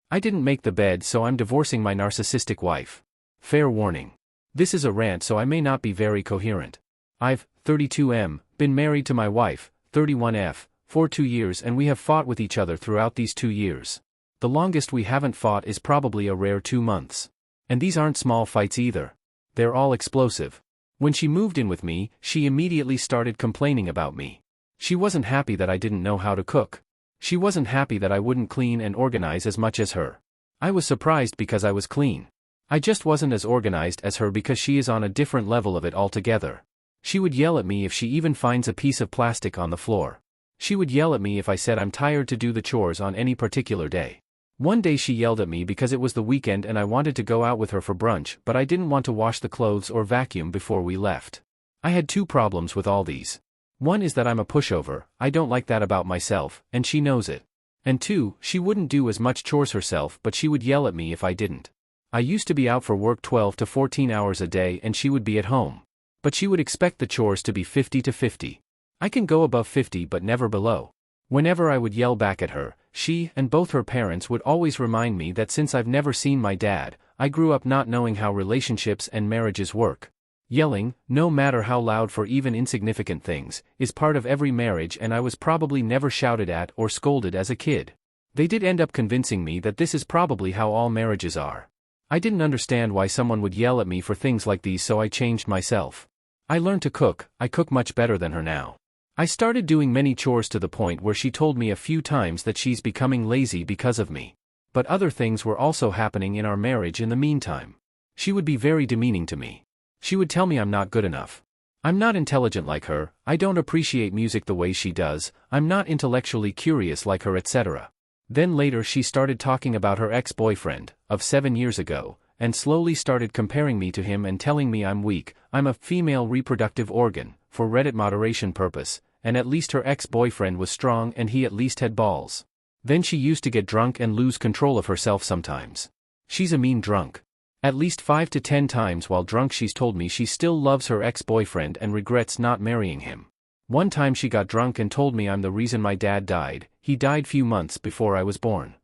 I didn't make the bed, so I'm divorcing my narcissistic wife. Fair warning. This is a rant, so I may not be very coherent. I've, 32M, been married to my wife, 31F, for 2 years, and we have fought with each other throughout these 2 years. The longest we haven't fought is probably a rare 2 months. And these aren't small fights either. They're all explosive. When she moved in with me, she immediately started complaining about me. She wasn't happy that I didn't know how to cook. She wasn't happy that I wouldn't clean and organize as much as her. I was surprised because I was clean. I just wasn't as organized as her because she is on a different level of it altogether. She would yell at me if she even finds a piece of plastic on the floor. She would yell at me if I said I'm tired to do the chores on any particular day. One day she yelled at me because it was the weekend and I wanted to go out with her for brunch, but I didn't want to wash the clothes or vacuum before we left. I had 2 problems with all these. One is that I'm a pushover, I don't like that about myself, and she knows it. And 2, she wouldn't do as much chores herself, but she would yell at me if I didn't. I used to be out for work 12 to 14 hours a day and she would be at home. But she would expect the chores to be 50 to 50. I can go above 50 but never below. Whenever I would yell back at her, she and both her parents would always remind me that since I've never seen my dad, I grew up not knowing how relationships and marriages work. Yelling, no matter how loud for even insignificant things, is part of every marriage, and I was probably never shouted at or scolded as a kid. They did end up convincing me that this is probably how all marriages are. I didn't understand why someone would yell at me for things like these, so I changed myself. I learned to cook. I cook much better than her now. I started doing many chores to the point where she told me a few times that she's becoming lazy because of me. But other things were also happening in our marriage in the meantime. She would be very demeaning to me. She would tell me I'm not good enough. I'm not intelligent like her, I don't appreciate music the way she does, I'm not intellectually curious like her, etc. Then later she started talking about her ex-boyfriend, of 7 years ago, and slowly started comparing me to him and telling me I'm weak, I'm a female reproductive organ, for Reddit moderation purpose, and at least her ex-boyfriend was strong and he at least had balls. Then she used to get drunk and lose control of herself sometimes. She's a mean drunk. At least 5 to 10 times while drunk she's told me she still loves her ex-boyfriend and regrets not marrying him. One time she got drunk and told me I'm the reason my dad died. He died few months before I was born.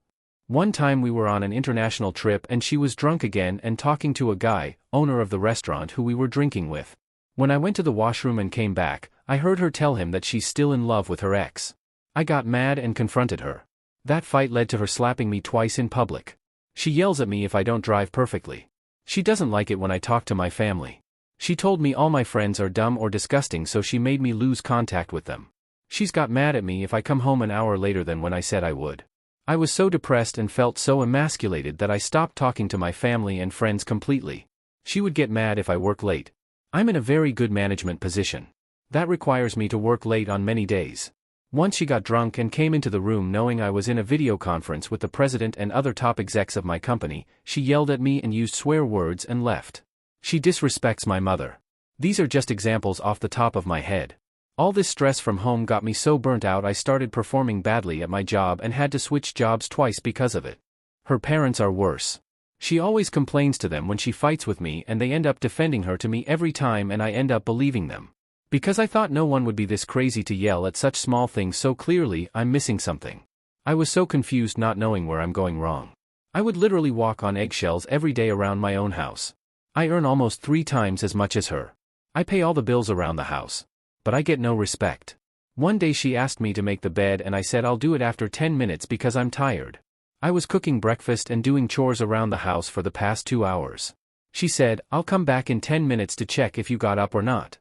One time we were on an international trip and she was drunk again and talking to a guy, owner of the restaurant, who we were drinking with. When I went to the washroom and came back, I heard her tell him that she's still in love with her ex. I got mad and confronted her. That fight led to her slapping me twice in public. She yells at me if I don't drive perfectly. She doesn't like it when I talk to my family. She told me all my friends are dumb or disgusting, so she made me lose contact with them. She's got mad at me if I come home an hour later than when I said I would. I was so depressed and felt so emasculated that I stopped talking to my family and friends completely. She would get mad if I work late. I'm in a very good management position. That requires me to work late on many days. Once she got drunk and came into the room knowing I was in a video conference with the president and other top execs of my company. She yelled at me and used swear words and left. She disrespects my mother. These are just examples off the top of my head. All this stress from home got me so burnt out I started performing badly at my job and had to switch jobs twice because of it. Her parents are worse. She always complains to them when she fights with me and they end up defending her to me every time and I end up believing them. Because I thought no one would be this crazy to yell at such small things so clearly, I'm missing something. I was so confused not knowing where I'm going wrong. I would literally walk on eggshells every day around my own house. I earn almost 3 times as much as her. I pay all the bills around the house. But I get no respect. One day she asked me to make the bed and I said I'll do it after 10 minutes because I'm tired. I was cooking breakfast and doing chores around the house for the past 2 hours. She said, I'll come back in 10 minutes to check if you got up or not.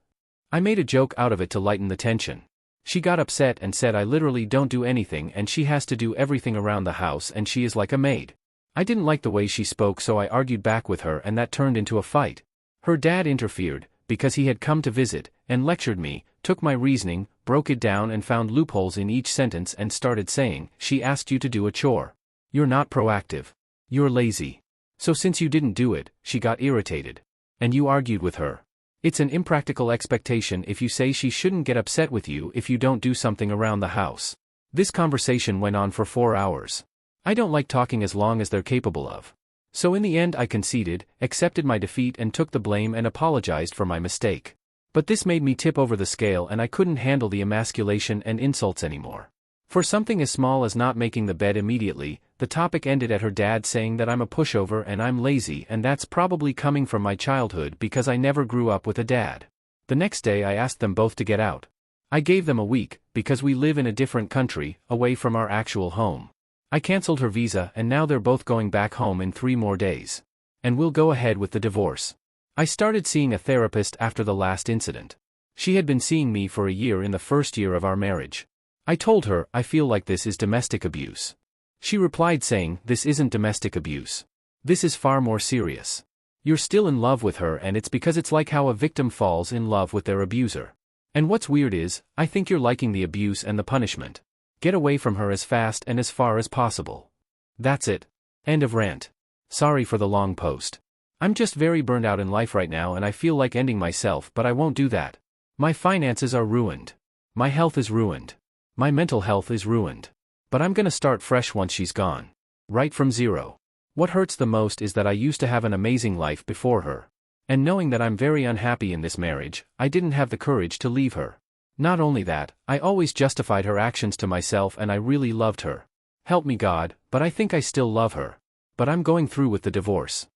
I made a joke out of it to lighten the tension. She got upset and said I literally don't do anything and she has to do everything around the house and she is like a maid. I didn't like the way she spoke, so I argued back with her and that turned into a fight. Her dad interfered, because he had come to visit, and lectured me, took my reasoning, broke it down and found loopholes in each sentence and started saying, she asked you to do a chore. You're not proactive. You're lazy. So since you didn't do it, she got irritated. And you argued with her. It's an impractical expectation if you say she shouldn't get upset with you if you don't do something around the house. This conversation went on for 4 hours. I don't like talking as long as they're capable of. So in the end I conceded, accepted my defeat and took the blame and apologized for my mistake. But this made me tip over the scale and I couldn't handle the emasculation and insults anymore. For something as small as not making the bed immediately, the topic ended at her dad saying that I'm a pushover and I'm lazy, and that's probably coming from my childhood because I never grew up with a dad. The next day I asked them both to get out. I gave them a week, because we live in a different country, away from our actual home. I cancelled her visa and now they're both going back home in 3 more days. And we'll go ahead with the divorce. I started seeing a therapist after the last incident. She had been seeing me for a year in the first year of our marriage. I told her, I feel like this is domestic abuse. She replied saying, this isn't domestic abuse. This is far more serious. You're still in love with her, and it's because it's like how a victim falls in love with their abuser. And what's weird is, I think you're liking the abuse and the punishment. Get away from her as fast and as far as possible. That's it. End of rant. Sorry for the long post. I'm just very burned out in life right now and I feel like ending myself, but I won't do that. My finances are ruined. My health is ruined. My mental health is ruined. But I'm gonna start fresh once she's gone. Right from zero. What hurts the most is that I used to have an amazing life before her. And knowing that I'm very unhappy in this marriage, I didn't have the courage to leave her. Not only that, I always justified her actions to myself and I really loved her. Help me God, but I think I still love her. But I'm going through with the divorce.